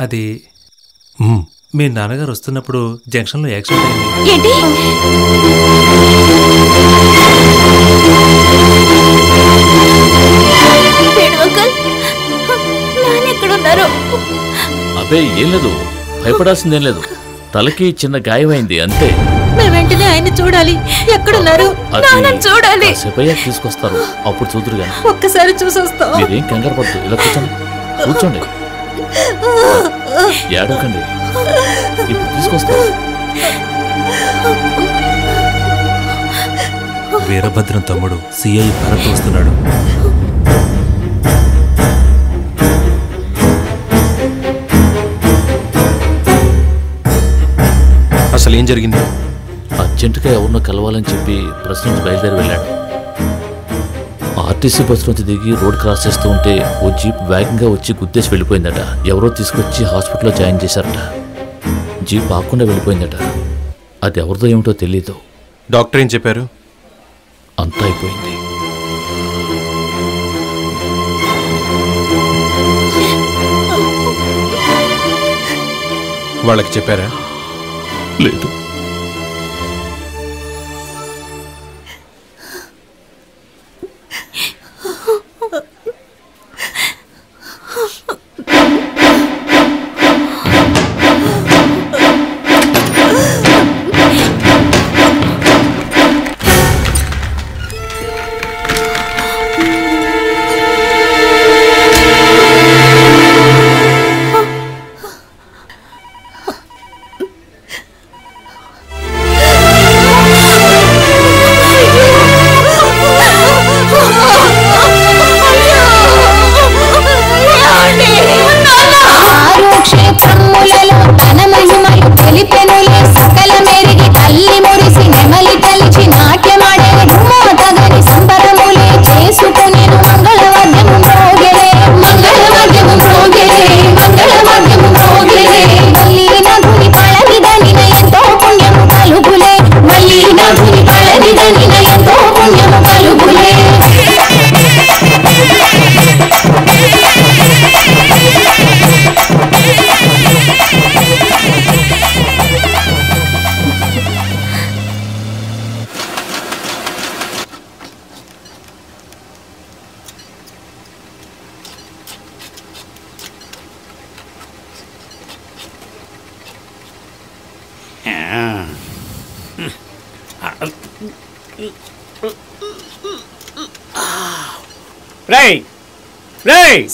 అది మీ నాన్నగారు వస్తున్నప్పుడు జంక్షన్లో యాక్సిడెంట్ అయింది. ఏంటి? నాన్నెక్కడున్నారు? అబ్బే ఏం లేదు, భయపడాల్సిందేం లేదు. తలకి చిన్న గాయమైంది అంతే. మేము వెంటనే ఆయన చూడాలి. ఎక్కడున్నారు? చూడాలి. సేపయ్యాక తీసుకొస్తారు, అప్పుడు చూదురు గాని. ఒక్కసారి చూసొస్తాం. మీరేం కంగారు పడదు, ఇలా కూర్చోండి కూర్చోండి, ఏడవకండి, ఇప్పుడు తీసుకొస్తారు. వీరభద్రం తమ్ముడు సిఐ భరత్ వస్తున్నాడు. అసలు ఏం జరిగింది? అర్జెంటుగా ఎవరినో కలవాలని చెప్పి ప్రెస్ నుంచి బయలుదేరి వెళ్ళాడు. ఆర్టీసీ బస్సు నుంచి దిగి రోడ్ క్రాస్ చేస్తూ ఉంటే ఓ జీప్ వేగంగా వచ్చి గుద్దేసి వెళ్ళిపోయిందట. ఎవరో తీసుకొచ్చి హాస్పిటల్లో జాయిన్ చేశారట. జీప్ ఆకుండా వెళ్ళిపోయిందట. అది ఎవరిదో ఏమిటో తెలీదు. డాక్టర్ ఏం చెప్పారు? అంతా అయిపోయింది. వాళ్ళకి చెప్పారా? లేదు.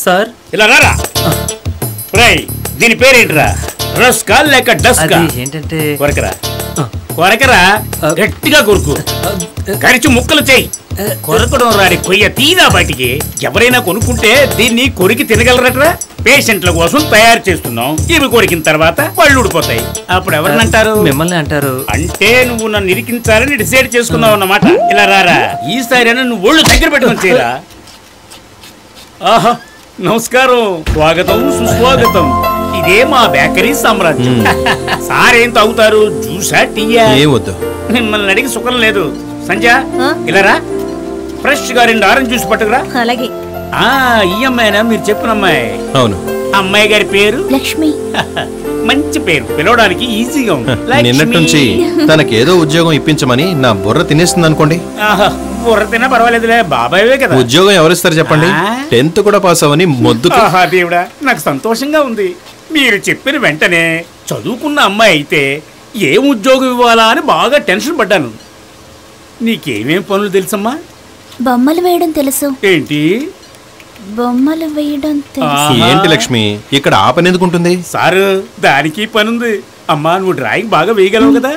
సార్ ఇలా రారా. దీని పేరేంట్రా? రస్కా లేక డస్కా? ఏంటంటే కొరకరా కొరకరా, గట్టిగా కొరుకు, కరిచి ముక్కలు చెయ్యి. కొరకడం రాడి కొయ్య తీరా బయటికి. ఎవరైనా కొనుక్కుంటే దీన్ని కొరికి తినగలరట్రా? పేషెంట్ల కోసం తయారు చేస్తున్నాం. ఇవి కొరికిన తర్వాత పళ్ళు ఊడిపోతాయి. అప్పుడు ఎవరిని అంటారు? మిమ్మల్ని అంటారు. అంటే నువ్వు నన్ను ఇరికించాలని డిసైడ్ చేసుకున్నావు అన్నమాట. ఇలా రారా, ఈసారైనా నువ్వు ఒళ్ళు దగ్గర పెట్టుకుని చేయరా. ఆహా, నమస్కారం, స్వాగతం సుస్వాగతం. ఇదే మా బేకరీ సామ్రాజ్యం. సార్ ఏం తాగుతారు? జ్యూసా, టీయా? వద్దు, మిమ్మల్ని అడిగి సుఖం లేదు. సంజయ్ ఇలా రా, ఫ్రెష్ గా 2 ఆరెంజ్ జ్యూస్ పట్టుకురా. అలాగే. ఈ అమ్మాయినా మీరు చెప్పిన అమ్మాయి? అవును. అమ్మాయి గారి పేరు లక్ష్మి. మంచి పేరు, పిలవడానికి ఈజీగా ఉంది. నిన్నటి నుంచి తనకేదో ఉద్యోగం ఇప్పించమని నా బుర్ర తినేస్తుంది అనుకోండి. బుర్ర తిన్నా పర్వాలేదులే, బాబాయ్వే కదా. ఉద్యోగం ఎవరిస్తారు చెప్పండి? 10th కూడా పాస్ అవని మొద్దు. దేవుడా, నాకు సంతోషంగా ఉంది. మీరు చెప్పిన వెంటనే చదువుకున్న అమ్మాయి అయితే ఏం ఉద్యోగం ఇవ్వాలా అని బాగా టెన్షన్ పడ్డాను. నీకేమేం పనులు తెలుసమ్మా? బొమ్మలు వేయడం తెలుసు. ఏంటి? బొమ్మలు వేయడం తెలుసు. ఏంటి లక్ష్మి, ఇక్కడ ఆ పని ఎందుకుంటుంది? సారు, దానికి పనుంది. అమ్మా, నువ్వు డ్రాయింగ్ బాగా వేయగలవు కదా.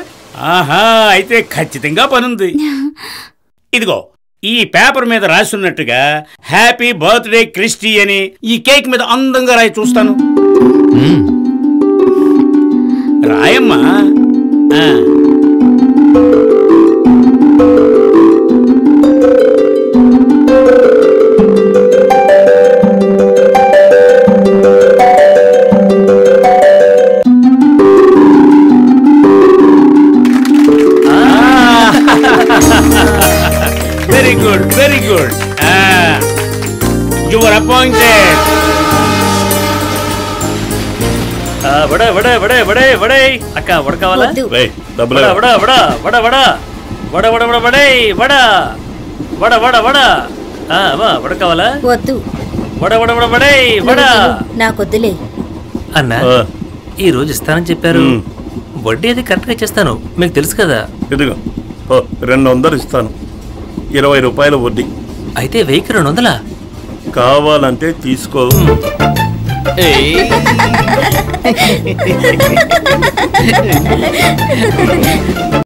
ఆహా, అయితే ఖచ్చితంగా పనుంది. ఇదిగో, ఈ పేపర్ మీద రాసున్నట్టుగా హ్యాపీ బర్త్డే క్రిస్టీ అని ఈ కేక్ మీద అందంగా రాయి చూస్తాను. రాయమ్మా. Very good, very good. You are appointed. Vada vada vada vada vada అక్క వడ కావాలా వద్దు. వడ వడ వడ వడ వడ వడ వడ వడ వడ వడ వడ వడ వడ వడ కావాలా వద్దు. వడ వడ వడ వడ వడ నాకొద్దులే. అన్నా ఈ రోజు ఇస్తానని చెప్పారు. వడ్డీ అది కరెక్ట్గా ఇచ్చేస్తాను, మీకు తెలుసు కదా. ఇదిగో 200 ఇస్తాను, 20 రూపాయల వడ్డీ. అయితే 1000కి 200. కావాలంటే తీసుకో.